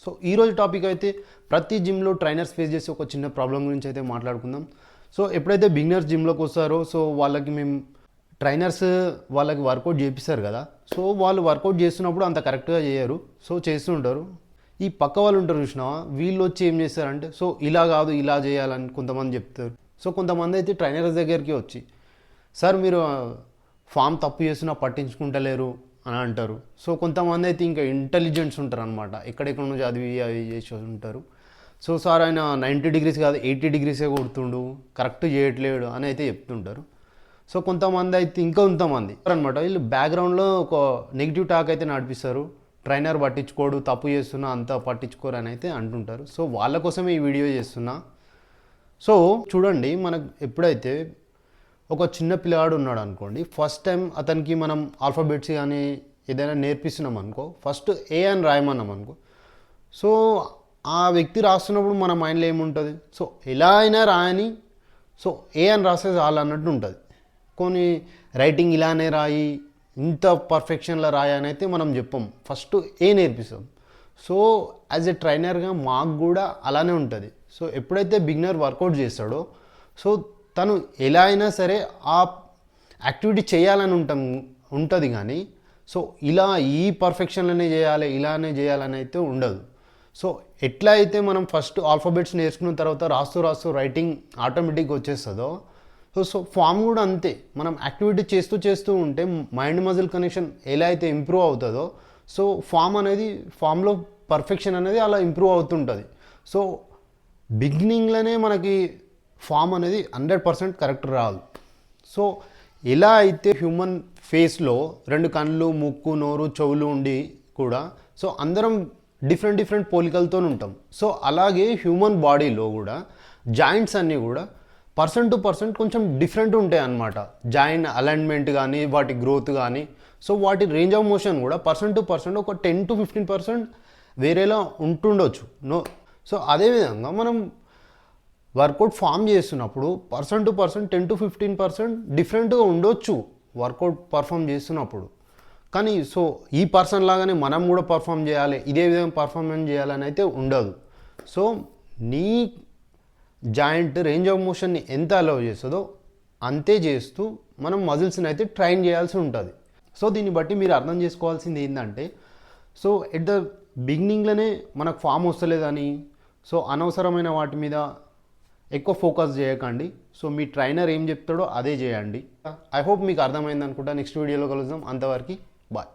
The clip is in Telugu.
సో ఈరోజు టాపిక్ అయితే ప్రతి జిమ్లో ట్రైనర్స్ ఫేస్ చేసే ఒక చిన్న ప్రాబ్లం గురించి అయితే మాట్లాడుకుందాం. సో ఎప్పుడైతే బిగినర్స్ జిమ్లోకి వస్తారో సో వాళ్ళకి మేము ట్రైనర్స్ వాళ్ళకి వర్కౌట్ చేపిస్తారు కదా. సో వాళ్ళు వర్కౌట్ చేస్తున్నప్పుడు అంత కరెక్ట్గా చేయరు. సో చేస్తుంటారు. ఈ పక్క వాళ్ళు ఉంటారు చూసినావా, వీళ్ళు వచ్చి ఏం చేస్తారంటే సో ఇలా కాదు ఇలా చేయాలని కొంతమంది చెప్తారు. సో కొంతమంది అయితే ట్రైనర్స్ దగ్గరికి వచ్చి సార్ మీరు ఫామ్ తప్పు చేస్తున్నా పట్టించుకుంటలేరు అని అంటారు. సో కొంతమంది అయితే ఇంకా ఇంటెలిజెంట్స్ ఉంటారు అనమాట, ఎక్కడెక్కడ నుంచి చదివి అవి చేసి ఉంటారు. సో సార్ ఆయన 90 డిగ్రీస్ కాదు 80 డిగ్రీసే కొడుతుండు, కరెక్ట్ చేయట్లేడు అని అయితే చెప్తుంటారు. సో కొంతమంది అయితే ఇంకా కొంతమంది అనమాట వీళ్ళు బ్యాక్గ్రౌండ్లో ఒక నెగిటివ్ టాక్ అయితే నడిపిస్తారు. ట్రైనర్ పట్టించుకోడు, తప్పు చేస్తున్నా అంత పట్టించుకోరు అని అయితే అంటుంటారు. సో వాళ్ళ కోసమే ఈ వీడియో చేస్తున్నా. సో చూడండి, మనకు ఎప్పుడైతే ఒక చిన్న పిల్లవాడు ఉన్నాడు అనుకోండి, ఫస్ట్ టైం అతనికి మనం ఆల్ఫాబెట్స్ కానీ ఏదైనా నేర్పిస్తున్నాం అనుకో, ఫస్ట్ ఏ అని రాయమన్నాం అనుకో, సో ఆ వ్యక్తి రాస్తున్నప్పుడు మన మైండ్లో ఏముంటుంది, సో ఎలా అయినా రాయని, సో ఏ అని రాస్తే చాలు అన్నట్టు ఉంటుంది. కొన్ని రైటింగ్ ఇలానే రాయి, ఇంత పర్ఫెక్షన్లో రాయి అని అయితే మనం చెప్పం, ఫస్ట్ ఏ నేర్పిస్తాం. సో యాజ్ ఎ ట్రైనర్గా మాకు కూడా అలానే ఉంటుంది. సో ఎప్పుడైతే బిగినర్ వర్కౌట్ చేస్తాడో సో తను ఎలా అయినా సరే ఆ యాక్టివిటీ చేయాలని ఉంటుంది కానీ సో ఇలా ఈ పర్ఫెక్షన్లోనే చేయాలి ఇలానే చేయాలని అయితే ఉండదు. సో ఎట్లా అయితే మనం ఫస్ట్ ఆల్ఫాబెట్స్ నేర్చుకున్న తర్వాత రాస్తూ రాస్తూ రైటింగ్ ఆటోమేటిక్గా వచ్చేస్తుందో సో ఫామ్ కూడా అంతే. మనం యాక్టివిటీ చేస్తూ చేస్తూ ఉంటే మైండ్ మజిల్ కనెక్షన్ ఎలా అయితే ఇంప్రూవ్ అవుతుందో సో ఫామ్లో పర్ఫెక్షన్ అనేది అలా ఇంప్రూవ్ అవుతుంటుంది. సో బిగినింగ్లోనే మనకి ఫామ్ అనేది 100% కరెక్ట్ రాదు. సో ఎలా అయితే హ్యూమన్ ఫేస్లో 2 కళ్ళు, ముక్కు, నోరు, చెవులు ఉండి కూడా సో అందరం డిఫరెంట్ పోలికలతో ఉంటాం. సో అలాగే హ్యూమన్ బాడీలో కూడా జాయింట్స్ అన్నీ కూడా పర్సన్ టు పర్సన్ కొంచెం డిఫరెంట్ ఉంటాయి అన్నమాట. జాయింట్ అలైన్మెంట్ కానీ వాటి గ్రోత్ కానీ సో వాటి రేంజ్ ఆఫ్ మోషన్ కూడా పర్సన్ టు పర్సన్ ఒక 10 to 15% వేరేలా ఉంటుండొచ్చు. సో అదేవిధంగా మనం వర్కౌట్ ఫామ్ చేస్తున్నప్పుడు పర్సన్ టు పర్సన్ 10 to 15% డిఫరెంట్గా ఉండొచ్చు వర్కౌట్ పర్ఫామ్ చేస్తున్నప్పుడు. కానీ సో ఈ పర్సన్ లాగానే మనం కూడా పర్ఫామ్ చేయాలి, ఇదే విధంగా పర్ఫార్మెన్స్ చేయాలని అయితే ఉండదు. So knee joint range of మోషన్ని ఎంత అలౌ చేస్తుందో అంతే చేస్తూ మనం మజిల్స్ని అయితే ట్రైన్ చేయాల్సి ఉంటుంది. సో దీన్ని బట్టి మీరు అర్థం చేసుకోవాల్సింది ఏంటంటే సో ఎట్ ద బిగినింగ్లోనే మనకు ఫామ్ వస్తలేదని సో అనవసరమైన వాటి మీద ఎక్కువ ఫోకస్ చేయకండి. సో మీ ట్రైనర్ ఏం చెప్తాడో అదే చేయండి. ఐ హోప్ మీకు అర్థమైంది అనుకుంటా. నెక్స్ట్ వీడియోలో కలుద్దాం. అంతవరకు బాయ్.